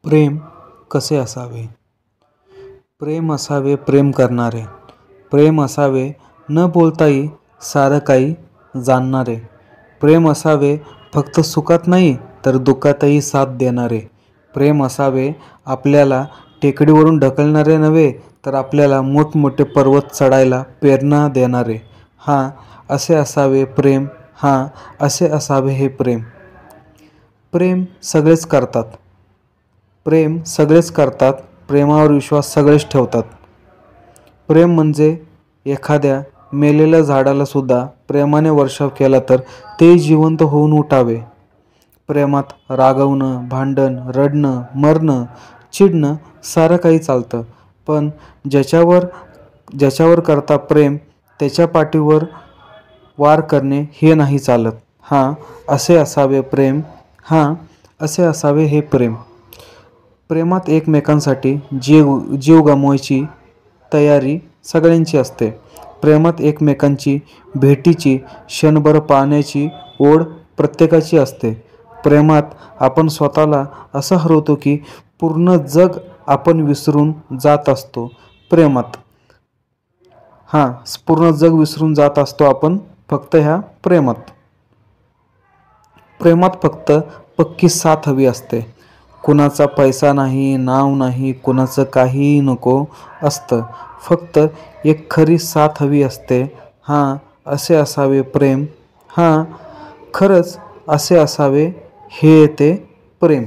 प्रेम कसे असावे? प्रेम असावे प्रेम करणारे, प्रेम असावे न बोलताही सारं काही जाणणारे, प्रेम असावे फक्त सुखात नाही तर दुःखातही साथ देणारे, प्रेम असावे आपल्याला टेकडीवरून ढकलणारे नव्हे तर आपल्याला मोठमोठे पर्वत चढायला प्रेरणा देणारे. असे असावे प्रेम, असे असावे हे प्रेम. प्रेम सगळेच करतात, प्रेम सगळेच करतात, प्रेमावर विश्वास सगळेच ठेवतात. प्रेम म्हणजे एखाद्या मेलेल्या झाडाला सुद्धा प्रेमाने वर्षाव केला तर ते जिवंत होऊन उठावे. प्रेमात रागवणं, भांडण, रडणं, मरणं, चिडणं सारं काही चालतं, पण ज्याच्यावर करता प्रेम त्याच्या पाठीवर वार करणे हे नाही चालत. असे असावे प्रेम, असे असावे हे प्रेम. प्रेमात एकमेकांसाठी जीव गमवायची तयारी सगळ्यांची असते. प्रेमात एकमेकांची भेटीची क्षणभर पाहण्याची ओढ प्रत्येकाची असते. प्रेमात आपण स्वतःला असं हरवतो की पूर्ण जग आपण विसरून जात असतो. प्रेमात पूर्ण जग विसरून जात असतो आपण फक्त ह्या प्रेमात. प्रेमात फक्त पक्की साथ हवी असते. कुणाचा पैसा नाही, नाव नाही, कुणाचं काहीही नको असतं, फक्त एक खरी साथ हवी असते. असे असावे प्रेम. खरंच असे असावे हे ते प्रेम.